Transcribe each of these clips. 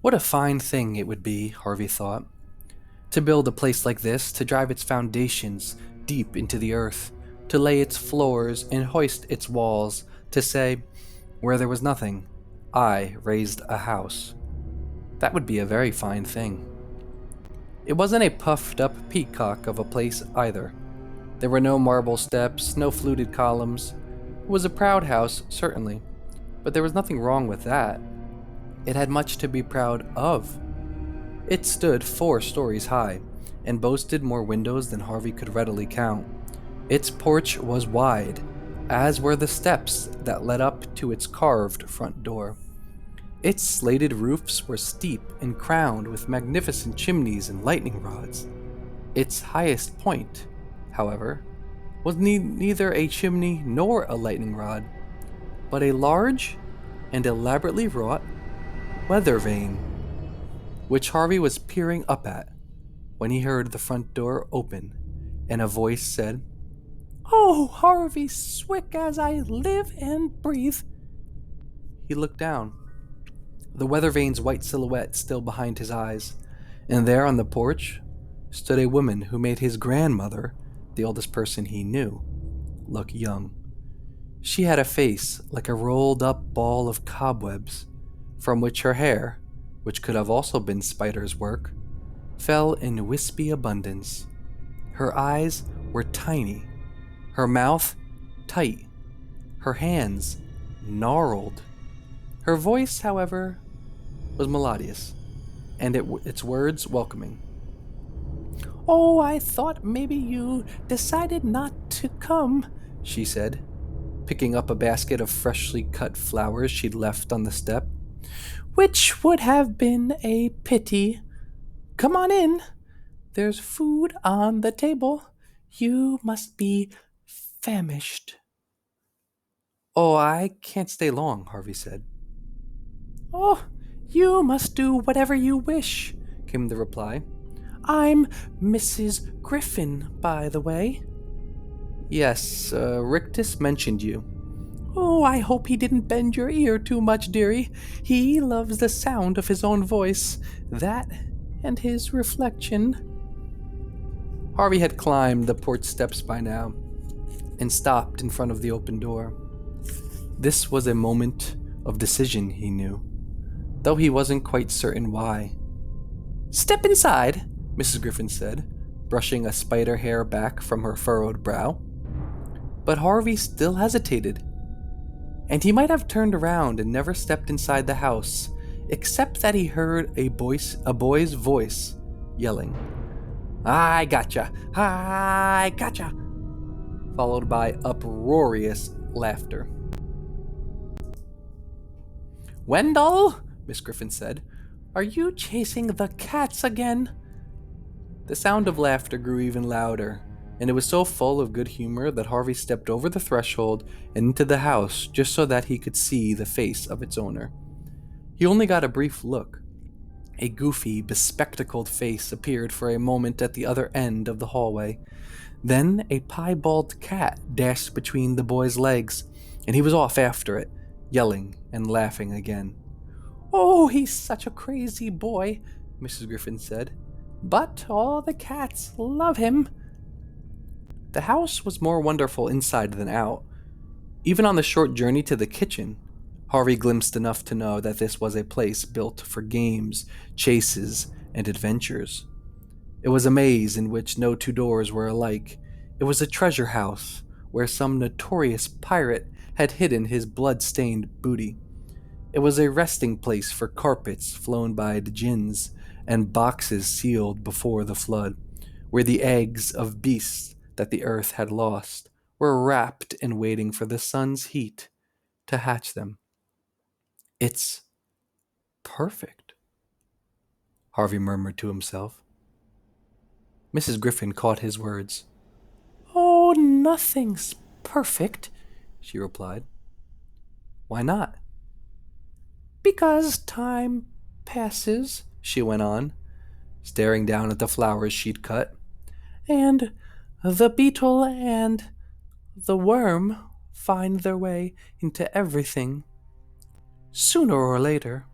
What a fine thing it would be, Harvey thought, to build a place like this, to drive its foundations deep into the earth, to lay its floors and hoist its walls, to say, where there was nothing, I raised a house. That would be a very fine thing. It wasn't a puffed up peacock of a place either. There were no marble steps, no fluted columns. It was a proud house, certainly, but there was nothing wrong with that. It had much to be proud of. It stood 4 stories high, and boasted more windows than Harvey could readily count. Its porch was wide, as were the steps that led up to its carved front door. Its slated roofs were steep and crowned with magnificent chimneys and lightning rods. Its highest point, however, was neither a chimney nor a lightning rod, but a large and elaborately wrought weather vane, which Harvey was peering up at when he heard the front door open and a voice said, "Oh, Harvey Swick, as I live and breathe." He looked down, the weather vane's white silhouette still behind his eyes, and there on the porch stood a woman who made his grandmother, the oldest person he knew, look young. She had a face like a rolled up ball of cobwebs, from which her hair, which could have also been spider's work, fell in wispy abundance. Her eyes were tiny, her mouth tight, her hands gnarled. Her voice, however, was melodious, and its words welcoming. "Oh, I thought maybe you decided not to come," she said, picking up a basket of freshly cut flowers she'd left on the step. "Which would have been a pity. Come on in. There's food on the table. You must be famished." "Oh, I can't stay long," Harvey said. "Oh, you must do whatever you wish," came the reply. "I'm Mrs. Griffin, by the way." "Yes, Rictus mentioned you." "Oh, I hope he didn't bend your ear too much, dearie. He loves the sound of his own voice, that and his reflection." Harvey had climbed the porch steps by now and stopped in front of the open door. This was a moment of decision, he knew, though he wasn't quite certain why. "Step inside," Mrs. Griffin said, brushing a spider hair back from her furrowed brow. But Harvey still hesitated, and he might have turned around and never stepped inside the house, except that he heard a boy's voice yelling, "I gotcha! I gotcha!" followed by uproarious laughter. "Wendell," Miss Griffin said, "are you chasing the cats again?" The sound of laughter grew even louder, and it was so full of good humor that Harvey stepped over the threshold and into the house just so that he could see the face of its owner. He only got a brief look. A goofy, bespectacled face appeared for a moment at the other end of the hallway. Then a piebald cat dashed between the boy's legs, and he was off after it, yelling and laughing again. "Oh, he's such a crazy boy," Mrs. Griffin said. "But all the cats love him." The house was more wonderful inside than out. Even on the short journey to the kitchen, Harvey glimpsed enough to know that this was a place built for games, chases, and adventures. It was a maze in which no 2 doors were alike. It was a treasure house where some notorious pirate had hidden his blood-stained booty. It was a resting place for carpets flown by the jinns and boxes sealed before the flood, where the eggs of beasts that the earth had lost were wrapped and waiting for the sun's heat to hatch them. "It's perfect," Harvey murmured to himself. Mrs. Griffin caught his words. "Oh, nothing's perfect," she replied. "Why not?" "Because time passes," she went on, staring down at the flowers she'd cut, "and the beetle and the worm find their way into everything, sooner or later."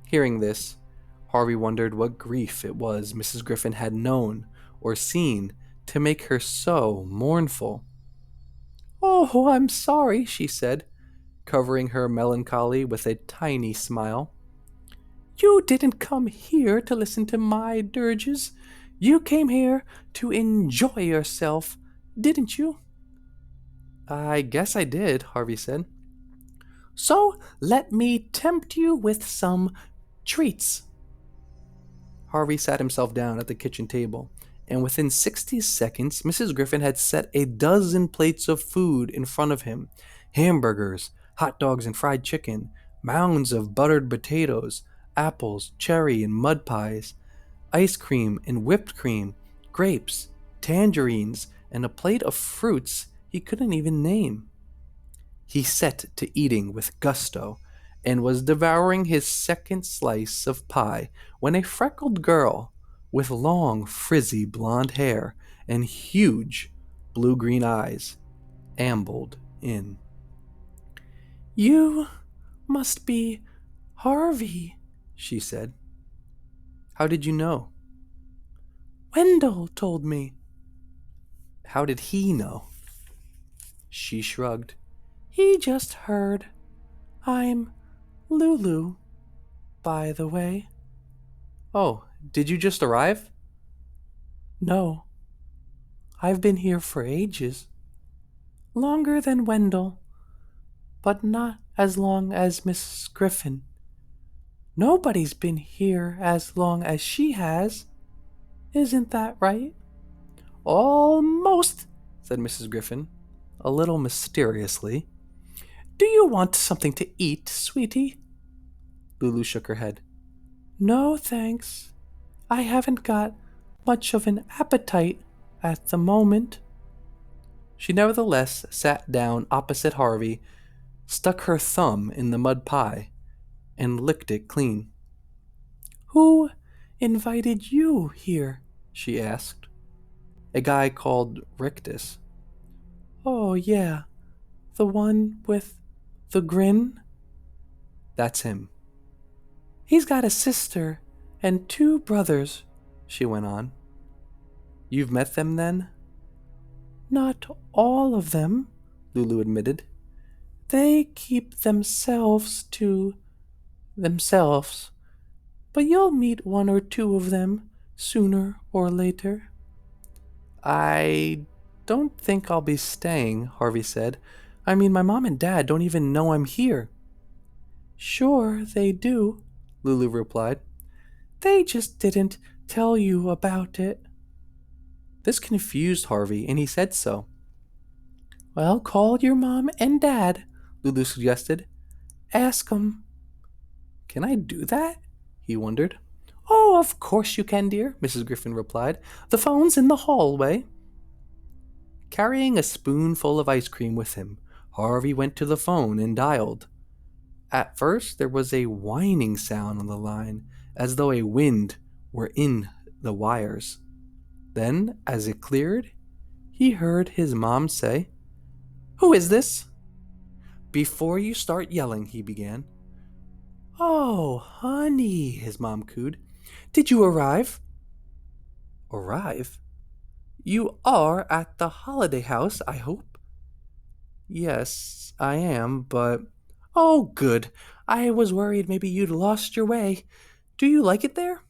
Hearing this, Harvey wondered what grief it was Mrs. Griffin had known or seen to make her so mournful. "Oh, I'm sorry," she said, covering her melancholy with a tiny smile. "You didn't come here to listen to my dirges. You came here to enjoy yourself, didn't you?" "I guess I did," Harvey said. "So let me tempt you with some treats." Harvey sat himself down at the kitchen table, and within 60 seconds, Mrs. Griffin had set a dozen plates of food in front of him: hamburgers, hot dogs and fried chicken, mounds of buttered potatoes, apples, cherry and mud pies, ice cream and whipped cream, grapes, tangerines, and a plate of fruits he couldn't even name. He set to eating with gusto and was devouring his second slice of pie when a freckled girl with long, frizzy blonde hair and huge blue-green eyes ambled in. "You must be Harvey," she said. "How did you know?" "Wendell told me." "How did he know?" She shrugged. "He just heard. I'm Lulu, by the way." "Oh, did you just arrive?" "No. I've been here for ages. Longer than Wendell, but not as long as Miss Griffin. Nobody's been here as long as she has. Isn't that right?" "Almost," said Mrs. Griffin, a little mysteriously. "Do you want something to eat, sweetie?" Lulu shook her head. "No, thanks. I haven't got much of an appetite at the moment." She nevertheless sat down opposite Harvey, stuck her thumb in the mud pie, and licked it clean. "Who invited you here?" she asked. "A guy called Rictus." "Oh, yeah. The one with the grin?" "That's him." "He's got a sister and 2 brothers," she went on. "You've met them, then?" "Not all of them," Lulu admitted. "They keep themselves to themselves. But you'll meet 1 or 2 of them sooner or later." "I don't think I'll be staying," Harvey said. "I mean, my mom and dad don't even know I'm here." "Sure they do," Lulu replied. "They just didn't tell you about it." This confused Harvey, and he said so. "Well, call your mom and dad," Lulu suggested. "Ask 'em." "Can I do that?" he wondered. "Oh, of course you can, dear," Mrs. Griffin replied. "The phone's in the hallway." Carrying a spoonful of ice cream with him, Harvey went to the phone and dialed. At first, there was a whining sound on the line, as though a wind were in the wires. Then, as it cleared, he heard his mom say, "Who is this?" "Before you start yelling," he began. "Oh, honey," his mom cooed. "Did you arrive?" "Arrive? You are at the holiday house, I hope?" "Yes, I am, but—" "Oh, good. I was worried maybe you'd lost your way. Do you like it there?"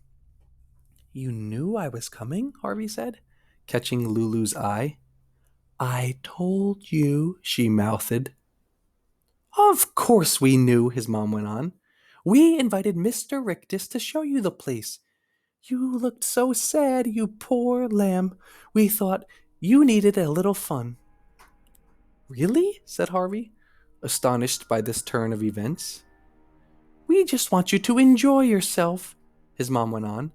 "You knew I was coming?" Harvey said, catching Lulu's eye. "I told you," she mouthed. "Of course we knew," his mom went on. "We invited Mr. Rictus to show you the place. You looked so sad, you poor lamb. We thought you needed a little fun." "Really?" said Harvey, astonished by this turn of events. "We just want you to enjoy yourself," his mom went on.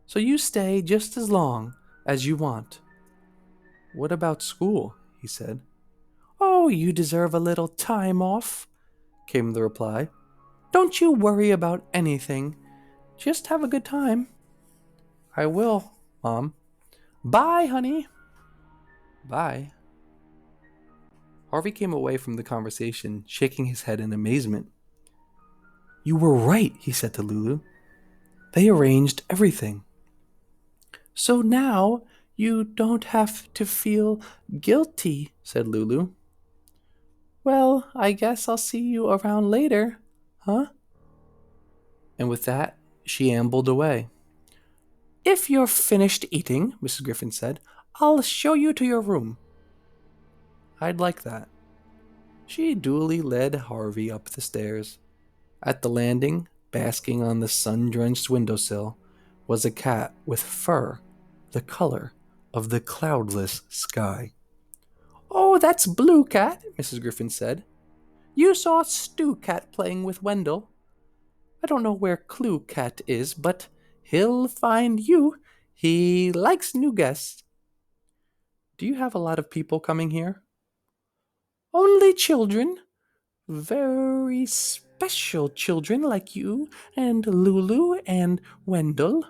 "So you stay just as long as you want." "What about school?" he said. "Oh, you deserve a little time off," came the reply. "Don't you worry about anything. Just have a good time." "I will, Mom." "Bye, honey." "Bye." Harvey came away from the conversation shaking his head in amazement. You were right, he said to Lulu. They arranged everything. So now you don't have to feel guilty, said Lulu. Well, I guess I'll see you around later, huh? And with that, she ambled away. If you're finished eating, Mrs. Griffin said, I'll show you to your room. I'd like that. She duly led Harvey up the stairs. At the landing, basking on the sun-drenched windowsill, was a cat with fur the color of the cloudless sky. Oh, that's Blue Cat, Mrs. Griffin said. You saw Stew Cat playing with Wendell. I don't know where Clue Cat is, but he'll find you. He likes new guests. Do you have a lot of people coming here? Only children. Very special children like you and Lulu and Wendell.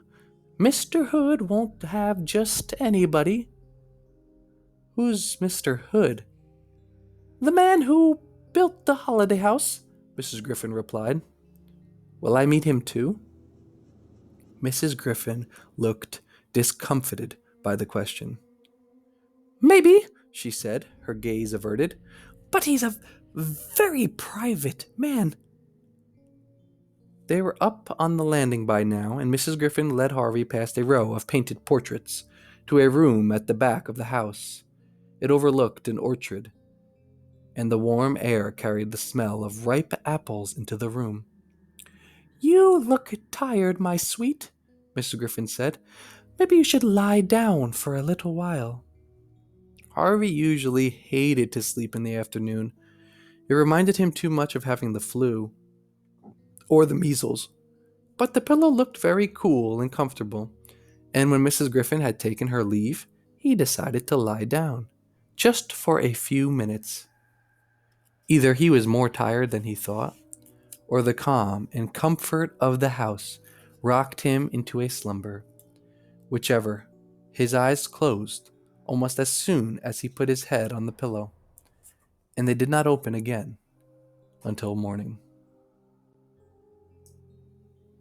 Mr. Hood won't have just anybody. Who's Mr. Hood? The man who built the holiday house, Mrs. Griffin replied. Will I meet him too? Mrs. Griffin looked discomfited by the question. Maybe, she said, her gaze averted, but he's a very private man. They were up on the landing by now, and Mrs. Griffin led Harvey past a row of painted portraits to a room at the back of the house. It overlooked an orchard, and the warm air carried the smell of ripe apples into the room. You look tired, my sweet, Mrs. Griffin said. Maybe you should lie down for a little while. Harvey usually hated to sleep in the afternoon. It reminded him too much of having the flu or the measles. But the pillow looked very cool and comfortable, and when Mrs. Griffin had taken her leave, he decided to lie down, just for a few minutes. Either he was more tired than he thought, or the calm and comfort of the house rocked him into a slumber. Whichever, his eyes closed almost as soon as he put his head on the pillow, and they did not open again until morning.